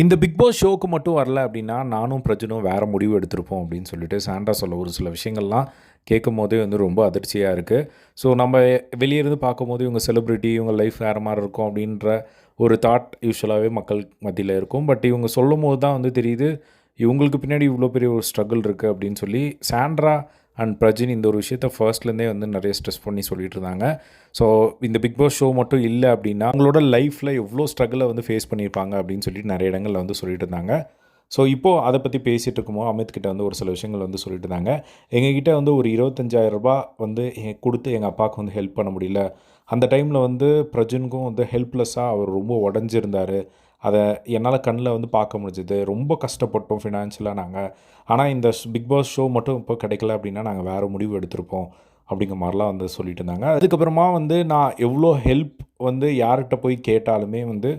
இந்த big pass ஷோக்கு மட்டும் வரல அப்படின்னா, நானும் பிரஜனும் வேற முடிவு எடுத்திருப்போம் அப்படின்னு சொல்லிட்டு சாண்ட்ரா சொல்ல ஒரு சில விஷயங்கள்லாம் கேட்கும்போதே வந்து ரொம்ப அதிர்ச்சியா இருக்கு. ஸோ நம்ம வெளிய இருந்து பார்க்கும்போது இவங்க செலிபிரிட்டி, இவங்க லைஃப் வேற மாரி இருக்கும் அப்படின்ற ஒரு தாட் யூசுவலாவே மக்கள் மத்தியில இருக்கும். பட் இவங்க சொல்லும்போது தான் வந்து தெரியுது, இவங்களுக்கு பின்னாடி இவ்வளோ பெரிய ஒரு ஸ்ட்ரகிள் இருக்கு அப்படின்னு சொல்லி சாண்ட்ரா அண்ட் பிரஜின் இந்த ஒரு விஷயத்த ஃபர்ஸ்ட்லேருந்தே வந்து நிறைய ஸ்ட்ரெஸ் பண்ணி சொல்லிட்டு இருந்தாங்க. ஸோ இந்த பிக் பாஸ் ஷோ மட்டும் இல்ல அப்படின்னா, அவங்களோட லைஃப்ல எவ்வளோ ஸ்ட்ரகிள வந்து ஃபேஸ் பண்ணியிருப்பாங்க அப்படின்னு சொல்லிட்டு நிறைய இடங்கள்ல வந்து சொல்லிட்டு இருந்தாங்க. ஸோ இப்போது அதை பற்றி பேசிகிட்டு இருக்கும்போது அமித் கிட்ட வந்து ஒரு சில விஷயங்கள் வந்து சொல்லிட்டு இருந்தாங்க. எங்ககிட்ட வந்து ஒரு ரூ. 25,000 வந்து குடுத்து எங்கள் அப்பாவுக்கு வந்து ஹெல்ப் பண்ண முடியல. அந்த டைமில் வந்து பிரஜனுக்கும் வந்து ஹெல்ப்லெஸ்ஸாக அவர் ரொம்ப உடஞ்சிருந்தார். அதை என்னால் கண்ணில் வந்து பார்க்க முடிஞ்சுது. ரொம்ப கஷ்டப்பட்டோம் ஃபினான்ஷியலாக நாங்கள். ஆனால் இந்த பிக் பாஸ் ஷோ மட்டும் இப்போ கிடைக்கல அப்படின்னா நாங்கள் வேறு முடிவு எடுத்திருப்போம் அப்படிங்கிற மாதிரிலாம் வந்து சொல்லிட்டு இருந்தாங்க. அதுக்கப்புறமா வந்து நான் எவ்வளோ ஹெல்ப் வந்து யார்கிட்ட போய் கேட்டாலுமே வந்து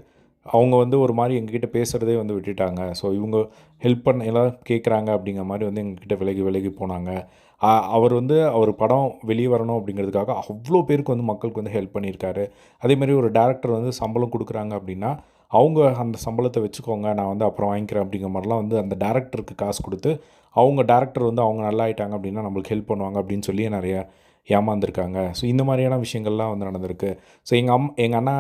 அவங்க வந்து ஒரு மாதிரி எங்ககிட்ட பேசுகிறதே வந்து விட்டுட்டாங்க. ஸோ இவங்க ஹெல்ப் பண்ண எல்லாம் கேட்குறாங்க அப்படிங்கிற மாதிரி வந்து எங்ககிட்ட விலகி விலகி போனாங்க. அவர் வந்து அவர் படம் வெளியே வரணும் அப்படிங்கிறதுக்காக அவ்வளோ பேருக்கு வந்து மக்களுக்கு வந்து ஹெல்ப் பண்ணியிருக்காரு. அதேமாதிரி ஒரு டேரக்டர் வந்து சம்பளம் கொடுக்குறாங்க அப்படின்னா, அவங்க அந்த சம்பளத்தை வச்சுக்கோங்க, நான் வந்து அப்புறம் வாங்கிக்கிறேன் அப்படிங்கிற மாதிரிலாம் வந்து அந்த டேரக்டருக்கு காசு கொடுத்து, அவங்க டேரக்டர் வந்து அவங்க நல்லா ஆயிட்டாங்க அப்படின்னா நம்மளுக்கு ஹெல்ப் பண்ணுவாங்க அப்படின்னு சொல்லி நிறைய ஏமாந்துருக்காங்க. ஸோ இந்த மாதிரியான விஷயங்கள்லாம் வந்து நடந்திருக்கு. ஸோ எங்கள் அண்ணா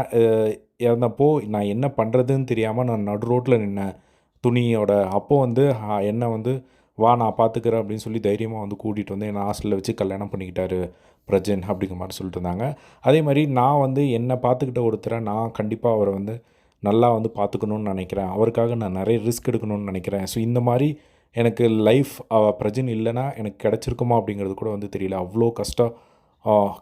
இறந்தப்போ நான் என்ன பண்ணுறதுன்னு தெரியாமல் நான் நடு ரோட்டில் நின்னேன் துணியோட. அப்போது வந்து என்னை வந்து வா நான் பார்த்துக்கிறேன் அப்படின்னு சொல்லி தைரியமாக வந்து கூட்டிகிட்டு வந்து என்னை ஹாஸ்டலில் வச்சு கல்யாணம் பண்ணிக்கிட்டாரு பிரஜன் அப்படிங்கிற மாதிரி சொல்லிட்டு இருந்தாங்க. அதே மாதிரி நான் வந்து என்னை பார்த்துக்கிட்ட ஒருத்தரை நான் கண்டிப்பாக அவரை வந்து நல்லா வந்து பார்த்துக்கணுன்னு நினைக்கிறேன். அவருக்காக நான் நிறைய ரிஸ்க் எடுக்கணும்னு நினைக்கிறேன். ஸோ இந்த மாதிரி எனக்கு லைஃப் பிரஜன் இல்லைன்னா எனக்கு கிடச்சிருக்குமா அப்படிங்கிறது கூட வந்து தெரியல. அவ்வளோ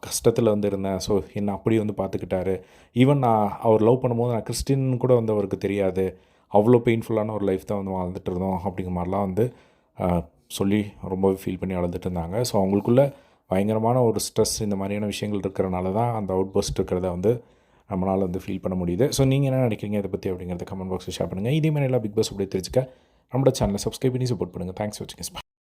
கஷ்டத்தில் வந்து இருந்தேன். ஸோ என்னை அப்படி வந்து பார்த்துக்கிட்டாரு. ஈவன் நான் அவர் லவ் பண்ணும்போது நான் கிறிஸ்டின் கூட வந்து அவருக்கு தெரியாது. அவ்வளோ பெயின்ஃபுல்லான ஒரு லைஃப் தான் வந்து வாழ்ந்துட்டு இருந்தோம் அப்படிங்கிற மாதிரிலாம் வந்து சொல்லி ரொம்பவே ஃபீல் பண்ணி அழுதுட்டு இருந்தாங்க. ஸோ அவங்களுக்குள்ள பயங்கரமான ஒரு ஸ்ட்ரெஸ் இந்த மாதிரியான விஷயங்கள் இருக்கிறனால தான் அந்த அவுட் பஸ்ட் இருக்கிறத வந்து நம்மளால் வந்து ஃபீல் பண்ண முடியுது. ஸோ நீங்கள் என்ன நினைக்கிறீங்க இதை பற்றி அப்படிங்கிறத கமெண்ட் பாக்ஸில் ஷேர் பண்ணுங்கள். இதே மாதிரி எல்லாம் பிக் பாஸ் அப்படியே தெரிஞ்சுக்க நம்மளோட சேனலை சப்ஸ்கிரைப் பண்ணி சப்போர்ட் பண்ணுங்கள். தேங்க்ஸ் ஃபார் வாட்சிங்.